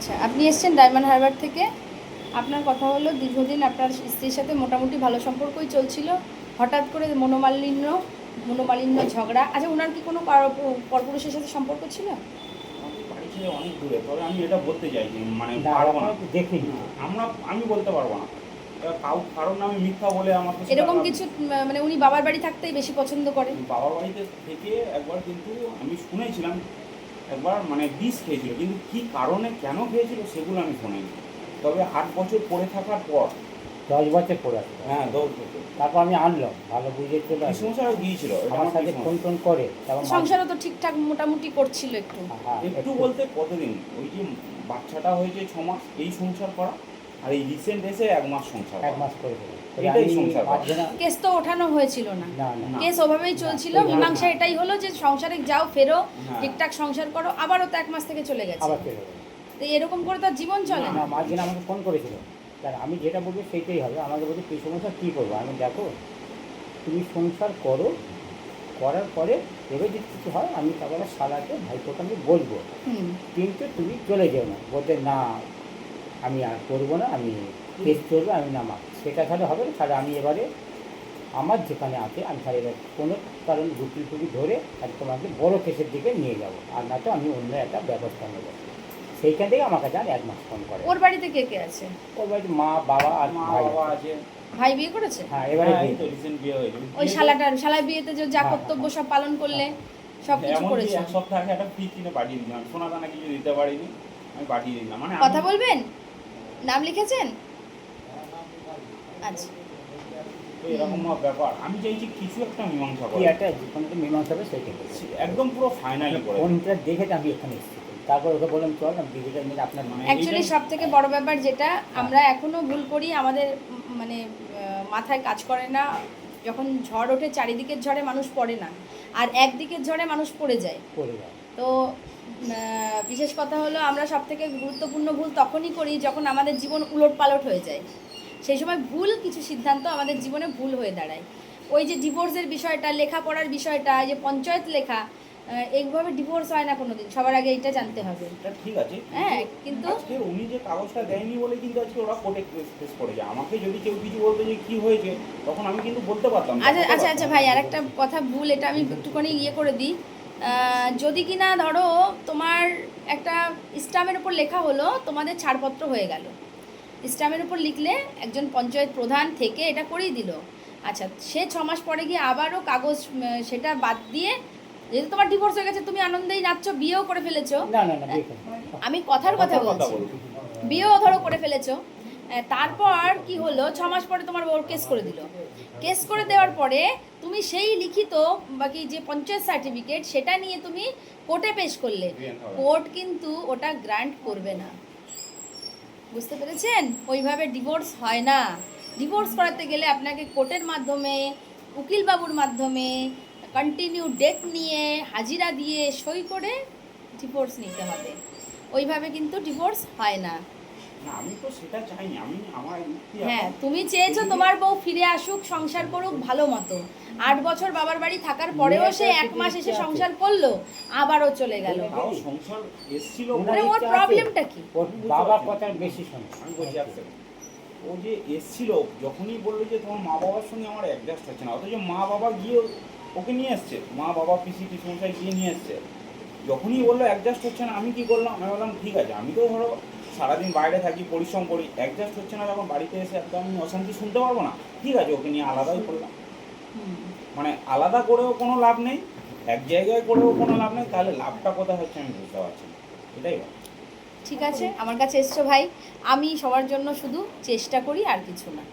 আচ্ছা, আপনি এসেছেন ডায়মন্ড হারবার থেকে। আপনার কথা হলো দীর্ঘদিন আপনার স্ত্রীর সাথে মোটামুটি ভালো সম্পর্কই চলছিল। হঠাৎ করে মনোমালিন্য ঝগড়া। আচ্ছা, ওনার কি কোনো পরপুরুষের সাথে সম্পর্ক ছিল? আমাদের বাড়ি ছেড়ে অনেক দূরে, তবে আমি এটা বলতে চাইছি, মানে না, পারবো না। এখনো তো দেখিনি। আমি বলতে পারবো না। এবার কারণ আমি মিথ্যা বলে আমার তো এরকম কিছু মানে উনি বাবার বাড়ি থাকতেই বেশি পছন্দ করে? বাবার বাড়িতে থেকে একবার কিন্তু আমি শুনেছিলাম, একবার মানে বিষ খেয়েছিল, কিন্তু কি কারণে কেন খেয়েছিল সেগুলো আমি শুনিনি। তবে 8 বছর পড়ে থাকার পর 10 বছর পরে আসলো। হ্যাঁ 10 বছর তারপর আমি আনলাম, ভালো বুঝে চলে আসলো। সংসারও গিয়েছিল, এটা আমার সাথে ফোন টোন করে, তারপর সংসারও তো ঠিকঠাক মোটামুটি করছিল একটু। হ্যাঁ, একটু বলতে কতদিন, ওই যে বাচ্চাটা হয়েছে 6 মাস এই সংসার করা, আর এই রিসেন্ট এসে 1 মাস সংসার 1 মাস করে দিল। এটাই সংসার করা। কেস তো ওঠানো হয়েছিল না, না না না। কেস ওভাবেই চলছিল। না, মীমাংসা না। এটাই হলো যে সংসারে যাও, ফেরো, হ্যাঁ। ঠিকঠাক সংসার করো। আবারও তো 1 মাস থেকে চলে গেছে। আবার চলে গেল। তো এরকম করে তো আর জীবন চলে না, না। মাঝখানে আমাকে ফোন করেছিল, তার আমি যেটা বলবো সেইটাই হবে। আমাকে বলছে তুই সংসার কী করবো? আমি দেখো, তুমি সংসার করো, করার পরে এবার যদি কিছু হয় আমি তারপরে শালাকে ভাইপোকে আমি বলবো, হুম। কিন্তু তুমি চলে যেও না। বলতে না, আমি আর করবো না, আমি কেস চলবে, আমি না মা সেটা তাহলে হবে না। তাহলে আমি এবারে আমার যেখানে আছে আমি তাহলে এবার কোনো কারণ গুটি টুকি ধরে আর তোমাকে বড়ো কেসের দিকে নিয়ে যাবো, আর না তো আমি অন্য একটা ব্যবস্থা নেবো। সেইখান থেকে আমার কাছে আর 1 মাস ফোন করে। ওর বাড়িতে কে কে আছে? ওর বাড়িতে মা বাবা আর মা ভাই বাবা আছে। আছে। ভাই বিয়ে করেছে? হ্যাঁ, এবারে হ্যাঁ, এই বিয়ে। তো রিসেন্ট বিয়ে হয়েছে। ওই শালার বিয়েতে যে যা হ্যাঁ, কর্তব্য সব পালন করলে, সব কিছু এমনকি করেছে। 1 সপ্তাহ আগে একটা ফি কিনে পাঠিয়ে দিলাম, সোনা দানা কিছু দিতে পারিনি, আমি পাঠিয়ে দিলাম। মানে কথা বলবেন? নাম লিখেছেন? আচ্ছা। তো এরকম ব্যাপার, আমি চাইছি কিছু একটা মীমাংসা কি করা, একটা যেখানে মীমাংসা হবে সেইটাই করবো। একদম পুরো ফাইনালি করে। ফোনটা দেখে আমি এখানে এসেছি, তারপর ওকে বললাম চল না বিয়েটা নিয়ে আপনার মানে অ্যাকচুয়ালি এইটাই- সব থেকে বড় ব্যাপার যেটা আমরা এখনো ভুল করি, আমাদের মানে মাথায় কাজ করে না। যখন ঝড় ওঠে, চারিদিকের ঝড়ে মানুষ পড়ে না, আর একদিকের ঝড়ে মানুষ পড়ে যায়। করে যায়। তো বিশেষ কথা হলো, আমরা সব থেকে গুরুত্বপূর্ণ ভুল তখনই করি যখন আমাদের জীবন উলটপালট হয়ে যায়। সেই সময় ভুল কিছু সিদ্ধান্ত আমাদের জীবনে ভুল হয়ে দাঁড়ায়। ওই যে ডিভোর্সের বিষয়টা, লেখাপড়ার বিষয়টা, এই যে পঞ্চায়েত লেখা, এইভাবে ডিভোর্স হয় না কোনোদিন। সবার আগে এটা জানতে হবে। এটা ঠিক আছে, হ্যাঁ, কিন্তু আজকে উনি যে কাগজটা দেয়নি বলে কিন্তু আজকে ওরা কোর্টে কেস করেছে। আমাকে যদি কেউ কিছু বলতো যে কি হয়েছে, তখন আমি কিন্তু বলতে পারতাম। আচ্ছা আচ্ছা আচ্ছা ভাই, আর একটা কথা ভুল, এটা আমি একটুখানি ইয়ে করে দিই। যদি কিনা ধরো তোমার একটা স্ট্যাম্পের উপর লেখা হলো, তোমাদের ছাড়পত্র হয়ে গেল, স্ট্যাম্পের উপর লিখলে একজন পঞ্চায়েত প্রধান থেকে এটা করেই দিল। আচ্ছা, সে 6 মাস পরে গিয়ে আবারও কাগজ সেটা বাদ দিয়ে, যেহেতু তোমার ডিভোর্স হয়ে গেছে, তুমি আনন্দেই নাচছো, বিয়েও করে ফেলেছো। না না না, বিয়ে করবো। আমি কথার কথা কথা বলছি, বলছি। বিয়েও ধরো করে ফেলেছো। তারপর কি হলো, 6 মাস পরে তোমার ওর কেস করে দিল। কেস করে দেওয়ার পরে তুমি সেই লিখিত বাকি যে পঞ্চায়েত সার্টিফিকেট, সেটা নিয়ে তুমি কোর্টে পেশ করলে, কোর্ট কিন্তু ওটা গ্রান্ট করবে না। বুঝতে পেরেছেন? ওইভাবে ডিভোর্স হয় না। ডিভোর্স করাতে গেলে আপনাকে কোর্টের মাধ্যমে, উকিলবাবুর মাধ্যমে, কন্টিনিউ ডেট নিয়ে, হাজিরা দিয়ে, সই করে ডিভোর্স নিতে হবে। ওইভাবে কিন্তু ডিভোর্স হয় না। না, আমি তো সেটা চাইনি। আমি আমার যুক্তি হ্যাঁ, এখন- তুমি চেয়েছো তোমার বউ ফিরে আসুক, সংসার করুক ভালো মতো। 8 বছর বাবার বাড়ি থাকার পরেও সে 1 মাস এসে সংসার করলো, আবারও চলে গেল। তাও সংসার এসেছিল মানে বলে- ওর প্রবলেমটা কি? ওর বাবার কথা বেশি শোনে। আমি বলছি এক second। ও যে এসেছিল, যখনই বললো যে তোমার মা বাবার সঙ্গে আমার অ্যাডজাস্ট হচ্ছে না, অথচ মা বাবা গিয়ে ওকে নিয়ে এসছে, মা বাবা পিসি টিসমশাই গিয়ে নিয়ে এসছে। যখনই বললো অ্যাডজাস্ট হচ্ছে না, আমি কি করলাম, আমি বললাম ঠিক আছে, আমি তো ধরো সারাদিন বাইরে থাকি, পরিশ্রম করি, অ্যাডজাস্ট হচ্ছে না যখন বাড়িতে এসে একদম আমি অশান্তি শুনতে পারবো না, ঠিক আছে ওকে নিয়ে আলাদাই করলাম। মানে আলাদা করেও কোনো লাভ নেই, এক জায়গায় করেও কোনো লাভ নেই, তাহলে লাভটা কোথায় হচ্ছে আমি বুঝতে পারছি না। এটাই ব্যাপার। ঠিক আছে, আমার কাছে এসছো ভাই, আমি সবার জন্য শুধু চেষ্টা করি, আর কিছু না।